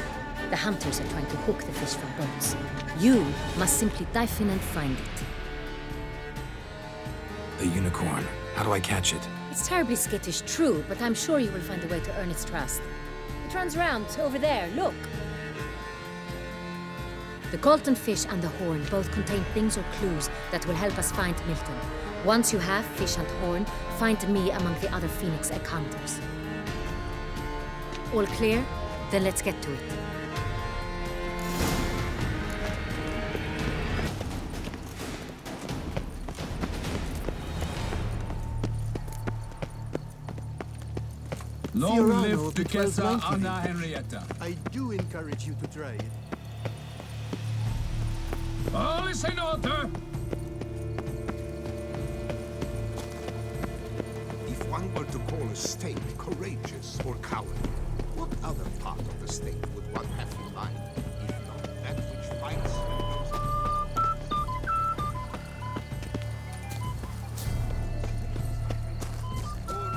L: The hunters are trying to hook the fish from boats. You must simply dive in and find it.
A: The unicorn. How do I catch it?
L: It's terribly skittish, true, but I'm sure you will find a way to earn its trust. It runs round over there, look. The golden fish and the horn both contain things or clues that will help us find Milton. Once you have fish and horn, find me among the other phoenix egg hunters. All clear? Then let's get to it.
N: Long live Duchessa Anna Henrietta.
E: I do encourage you to try it.
N: All is in order.
B: If one were to call a state courageous or cowardly, what other part of the state would one have in mind, if not that which fights and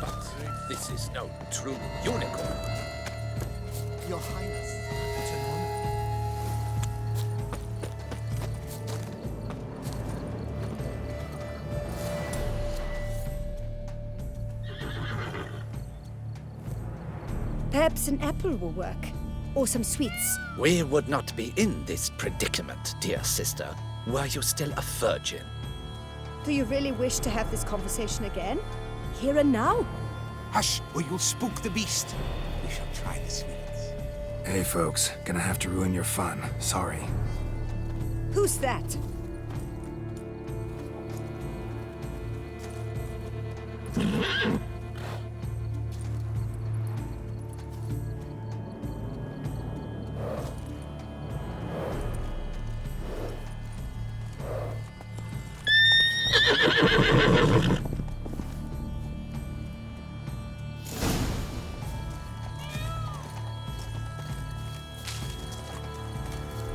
D: But this is no true unicorn.
E: Your Highness, it's an honor.
O: Perhaps an apple will work. Or some sweets.
M: We would not be in this predicament, dear sister, were you still a virgin.
O: Do you really wish to have this conversation again? Here and now?
B: Hush, or you'll spook the beast. We shall try the sweets.
A: Hey, folks. Gonna have to ruin your fun. Sorry.
O: Who's that?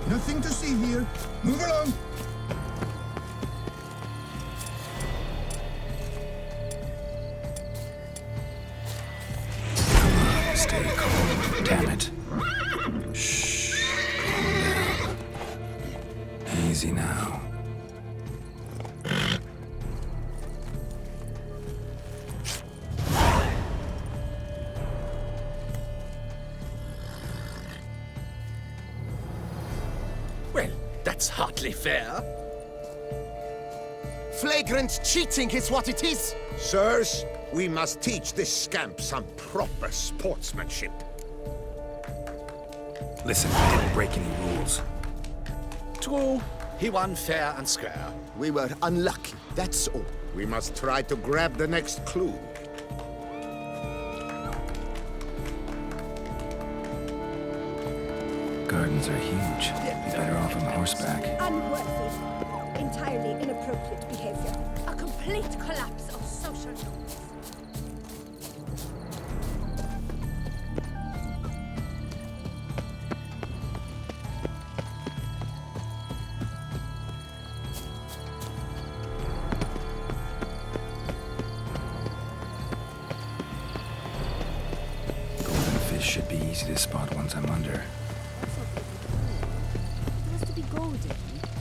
E: Nothing to see here. Move along.
A: Stay calm. Damn it. Shh. Calm down. Easy now.
M: Well, that's hardly fair.
B: Flagrant cheating is what it is! Sirs, we must teach this scamp some proper sportsmanship.
A: Listen, we didn't break any rules.
M: True. He won fair and square.
B: We were unlucky, that's all. We must try to grab the next clue.
A: Gardens are huge. Be better off on horseback.
O: Unworthy. Entirely inappropriate behavior.
I: A complete collapse of social norms.
A: Golden fish should be easy to spot once I'm under.
O: It has to be golden.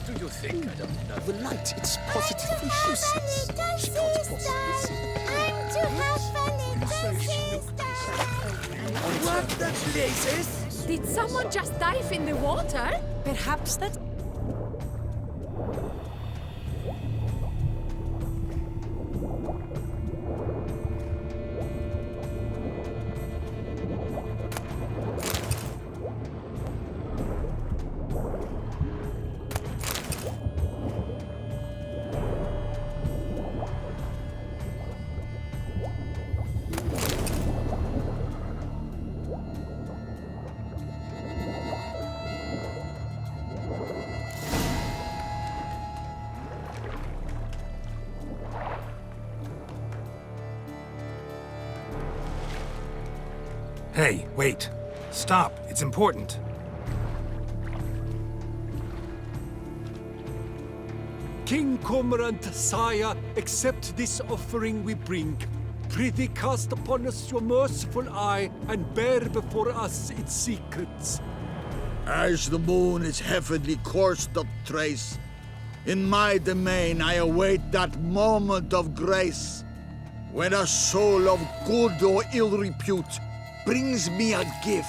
D: Do you think I don't know?
E: The light, it's positively useless. She can't possibly see.
J: I'm to have fun in
H: What the blazes?
I: Did someone just dive in the water?
O: Perhaps that...
A: Hey, wait. Stop. It's important.
K: King Cormorant, sire, accept this offering we bring. Prithee cast upon us your merciful eye, and bear before us its secrets.
E: As the moon its heavenly course doth trace, in my domain I await that moment of grace, when a soul of good or ill repute brings me a gift,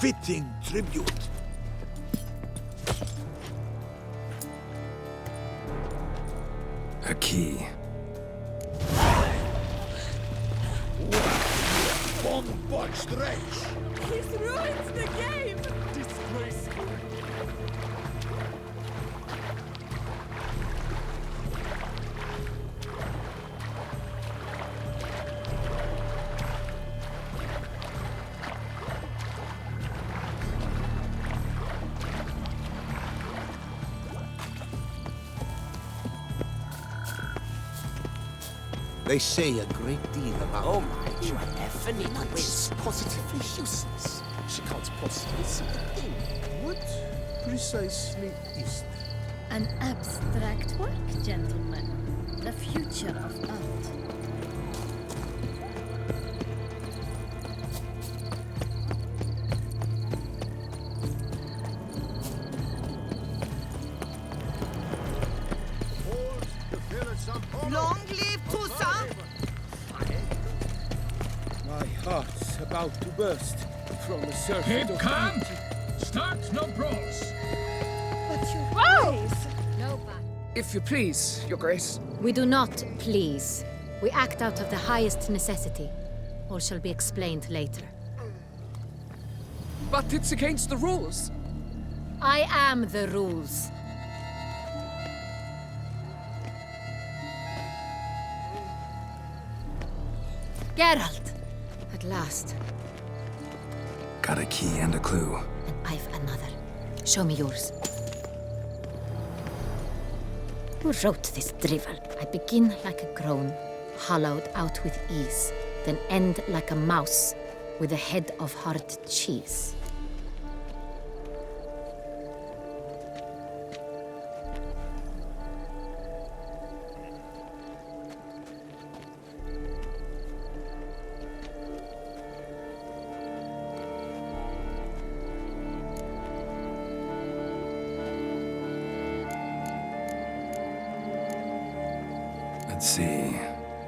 E: fitting tribute.
A: A key.
E: Bombard's race.
I: He's ruined the game!
K: Disgraceful.
B: They say a great deal about
H: Oh my, you are definitely
B: It's positively useless. She can't possibly see a thing. What precisely is that?
P: An abstract work, gentlemen. The future of art.
Q: Long live Toussaint!
C: My heart's about to burst from a surfeit
N: Keep
C: of
N: calm!
C: beauty.
N: Start no brawls!
O: But your grace!
L: No, but
R: If you please, Your Grace.
L: we do not please. We act out of the highest necessity. All shall be explained later.
R: But it's against the rules.
L: I am the rules. Geralt! At last.
A: Got a key and a clue.
L: And I've another. Show me yours. Who wrote this drivel? I begin like a groan, hollowed out with ease, then end like a mouse with a head of hard cheese.
A: Let's see.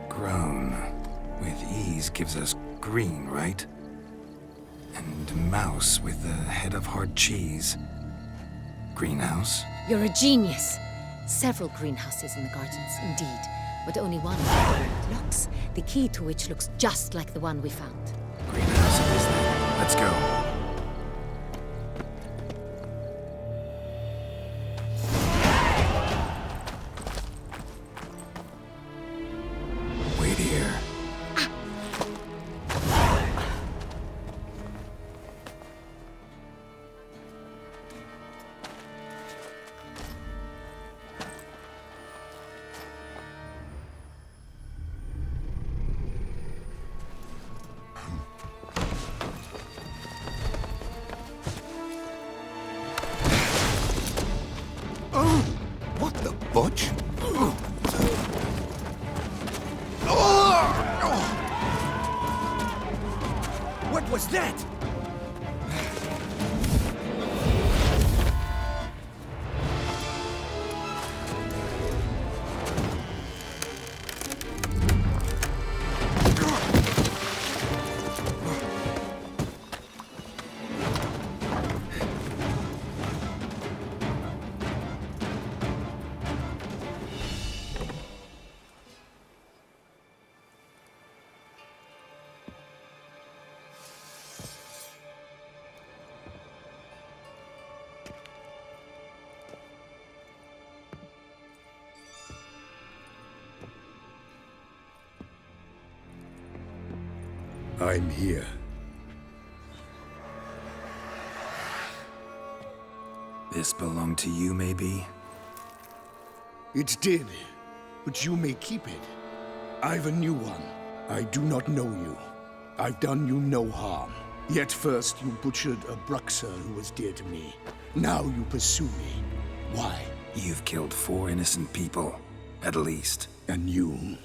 A: Grown. With ease gives us green, right? And mouse with the head of hard cheese. Greenhouse?
L: You're a genius. Several greenhouses in the gardens, indeed, but only one with locks, the key to which looks just like the one we found.
A: Greenhouse it is then. Let's go. Wait here.
B: What the butch?
H: What was that?
C: I'm here.
A: This belonged to you, maybe?
B: It did, but you may keep it. I've a new one. I do not know you. I've done you no harm. Yet first you butchered a Bruxer who was dear to me. Now you pursue me. Why?
A: You've killed 4 innocent people, at least.
B: And you?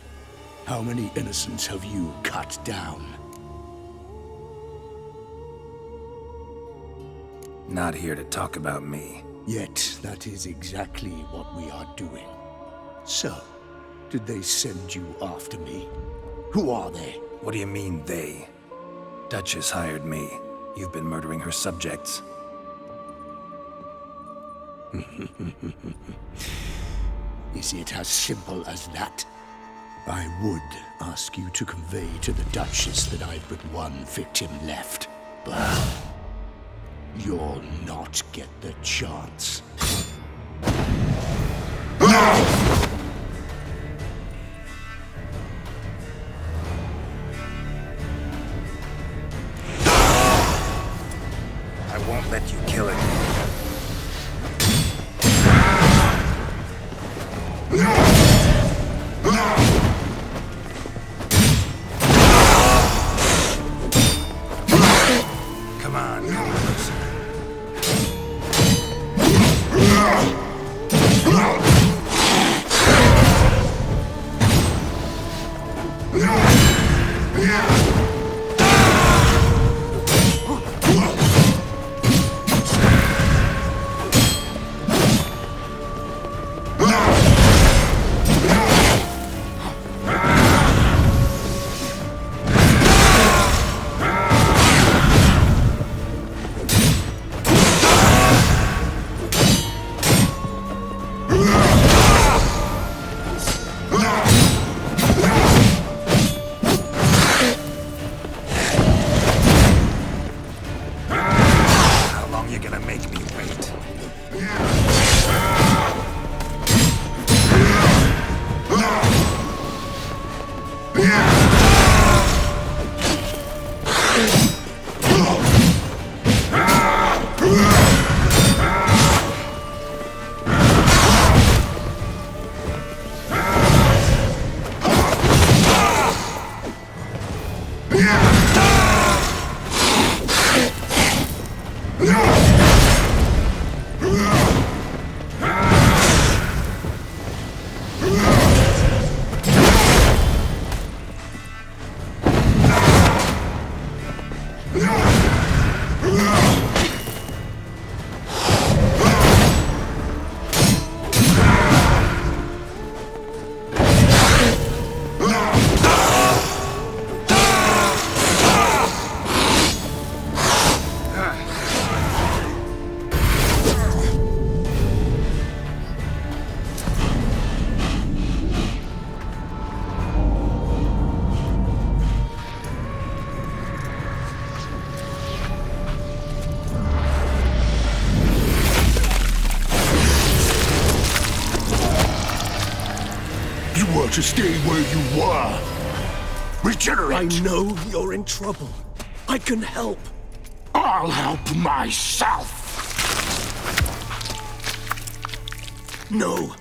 B: How many innocents have you cut down?
A: Not here to talk about me.
B: Yet that is exactly what we are doing. So, did they send you after me? Who are they?
A: What do you mean, they? Duchess hired me. You've been murdering her subjects.
B: Is it as simple as that? I would ask you to convey to the Duchess that I've but one victim left, but you'll not get the chance.
A: I won't let you kill it. Come on, come closer.
B: To stay where you were. Regenerate.
C: I know you're in trouble. I can help.
B: I'll help myself.
C: No,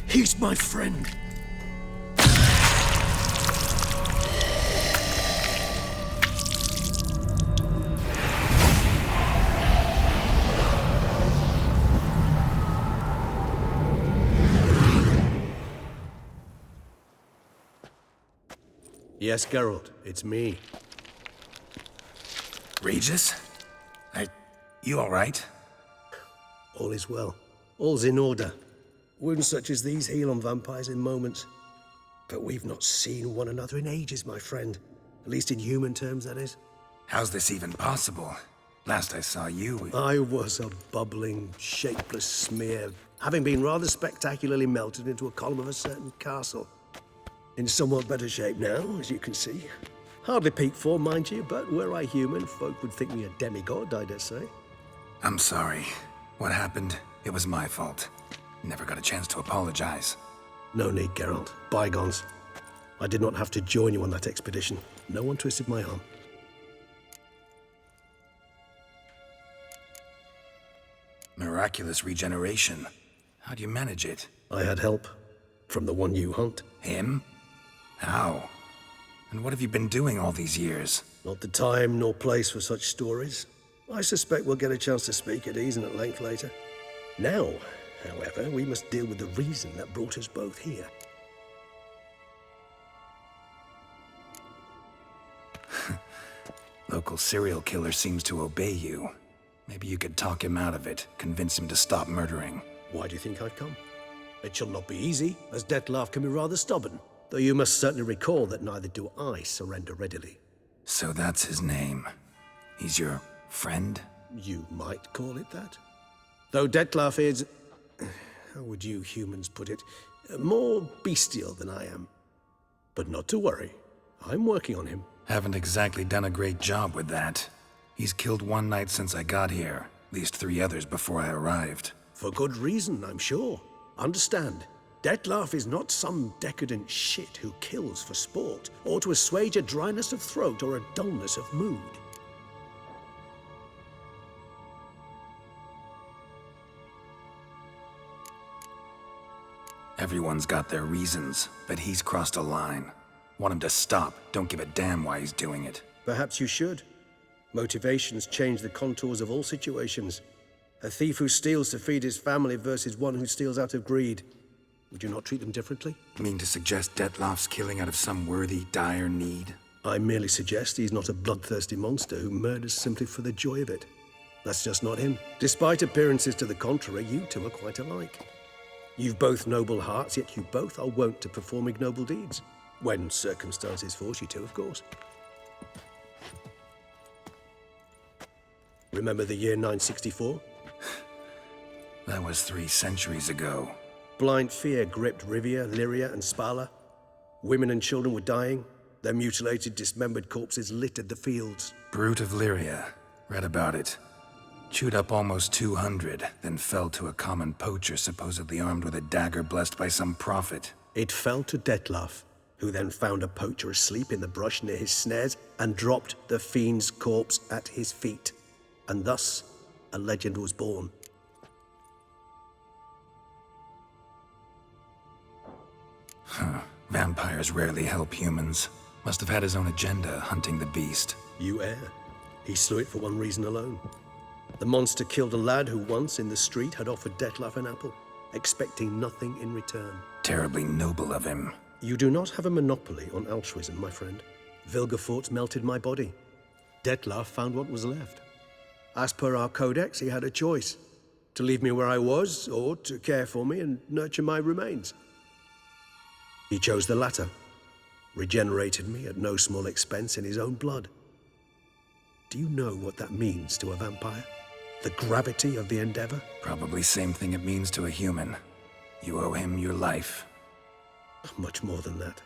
C: he's my friend.
S: Yes, Geralt, it's me.
A: Regis? You all right?
S: All is well. All's in order. Wounds such as these heal on vampires in moments. But we've not seen one another in ages, my friend. At least in human terms, that is.
A: How's this even possible? Last I saw you...
S: I was a bubbling, shapeless smear, having been rather spectacularly melted into a column of a certain castle. In somewhat better shape now, as you can see. Hardly peak form, mind you, but were I human, folk would think me a demigod, I dare say.
A: I'm sorry. What happened, it was my fault. Never got a chance to apologize.
S: No need, Geralt. Bygones. I did not have to join you on that expedition. No one twisted my arm.
A: Miraculous regeneration. How'd you manage it?
S: I had help. From the one you hunt.
A: Him? How? And what have you been doing all these years?
S: Not the time nor place for such stories. I suspect we'll get a chance to speak at ease and at length later. Now, however, we must deal with the reason that brought us both here.
A: Local serial killer seems to obey you. Maybe you could talk him out of it, convince him to stop murdering.
S: Why do you think I've come? It shall not be easy, as Dettlaff can be rather stubborn. Though you must certainly recall that neither do I surrender readily.
A: So that's his name. He's your friend?
S: You might call it that. Though Dettlaff is... how would you humans put it? More bestial than I am. But not to worry. I'm working on him.
A: Haven't exactly done a great job with that. He's killed one knight since I got here. At least 3 others before I arrived.
S: For good reason, I'm sure. Understand, Dettlaff is not some decadent shit who kills for sport, or to assuage a dryness of throat or a dullness of mood.
A: Everyone's got their reasons, but he's crossed a line. Want him to stop, don't give a damn why he's doing it.
S: Perhaps you should. Motivations change the contours of all situations. A thief who steals to feed his family versus one who steals out of greed. Would you not treat them differently?
A: Mean to suggest Dettlaff's killing out of some worthy, dire need?
S: I merely suggest he's not a bloodthirsty monster who murders simply for the joy of it. That's just not him. Despite appearances to the contrary, you two are quite alike. You've both noble hearts, yet you both are wont to perform ignoble deeds. When circumstances force you to, of course. Remember the year 964?
A: That was 3 centuries ago.
S: Blind fear gripped Rivia, Lyria, and Spala. Women and children were dying. Their mutilated, dismembered corpses littered the fields.
A: Brute of Lyria. Read about it. Chewed up almost 200, then fell to a common poacher supposedly armed with a dagger blessed by some prophet.
S: It fell to Dettlaff, who then found a poacher asleep in the brush near his snares and dropped the fiend's corpse at his feet. And thus, a legend was born.
A: Huh. Vampires rarely help humans. Must have had his own agenda, hunting the beast.
S: You err. He slew it for one reason alone. The monster killed a lad who once, in the street, had offered Dettlaff an apple, expecting nothing in return.
A: Terribly noble of him.
S: You do not have a monopoly on altruism, my friend. Vilgefortz melted my body. Dettlaff found what was left. As per our codex, he had a choice. To leave me where I was, or to care for me and nurture my remains. He chose the latter. Regenerated me at no small expense in his own blood. Do you know what that means to a vampire? The gravity of the endeavor?
A: Probably same thing it means to a human. You owe him your life.
S: Much more than that.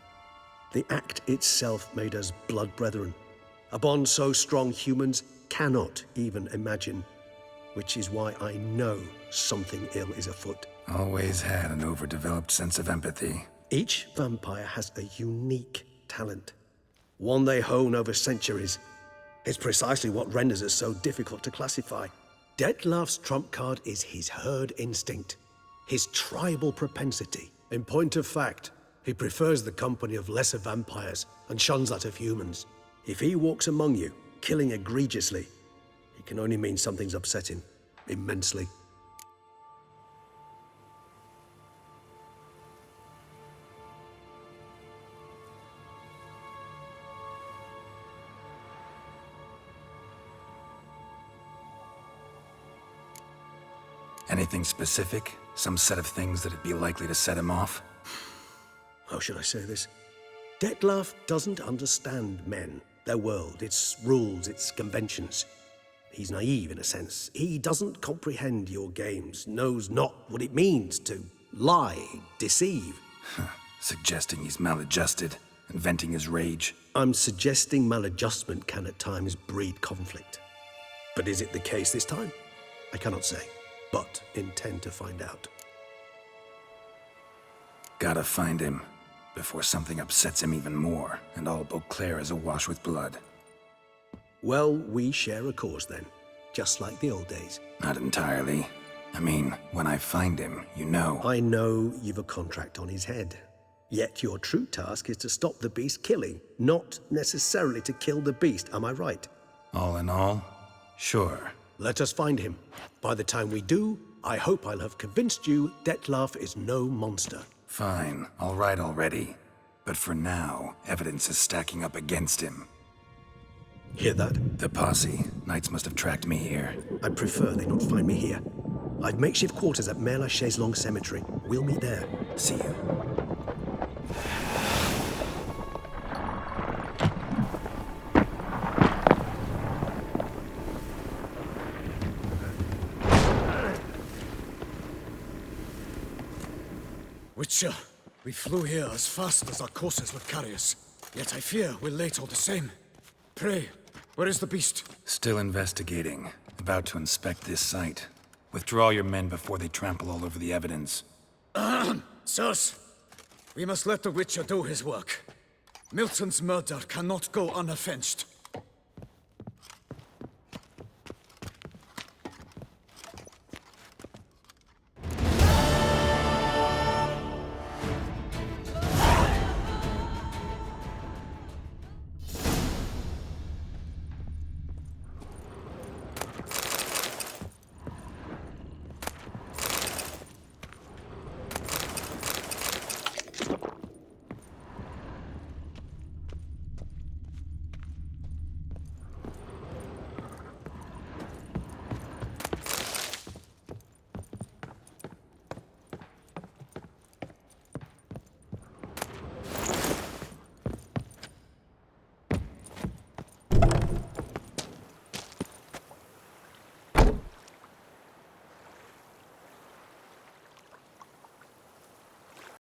S: The act itself made us blood brethren. A bond so strong humans cannot even imagine. Which is why I know something ill is afoot.
A: Always had an overdeveloped sense of empathy.
S: Each vampire has a unique talent. One they hone over centuries. It's precisely what renders us so difficult to classify. Dettlaff's trump card is his herd instinct. His tribal propensity. In point of fact, he prefers the company of lesser vampires and shuns that of humans. If he walks among you, killing egregiously, it can only mean something's upset him, immensely.
A: Anything specific? Some set of things that'd be likely to set him off?
S: How should I say this? Dettlaff doesn't understand men, their world, its rules, its conventions. He's naive in a sense. He doesn't comprehend your games, knows not what it means to lie, deceive.
A: Suggesting he's maladjusted and venting his rage.
S: I'm suggesting maladjustment can at times breed conflict. But is it the case this time? I cannot say, but intend to find out.
A: Gotta find him before something upsets him even more and all Beauclair is awash with blood.
S: Well, we share a cause then, just like the old days.
A: Not entirely. I mean, when I find him, you know.
S: I know you've a contract on his head. Yet your true task is to stop the beast killing, not necessarily to kill the beast, am I right?
A: All in all, sure.
S: Let us find him. By the time we do, I hope I'll have convinced you Dettlaff is no monster.
A: Fine, all right already. But for now, evidence is stacking up against him.
S: Hear that?
A: The posse. Knights must have tracked me here.
S: I'd prefer they not find me here. I've makeshift quarters at Mère Lachaise Long Cemetery. We'll meet there.
A: See you.
G: Witcher, we flew here as fast as our courses would carry us. Yet I fear we're late all the same. Pray, where is the beast?
A: Still investigating. About to inspect this site. Withdraw your men before they trample all over the evidence.
G: Sirs, we must let the Witcher do his work. Milton's murder cannot go unavenged.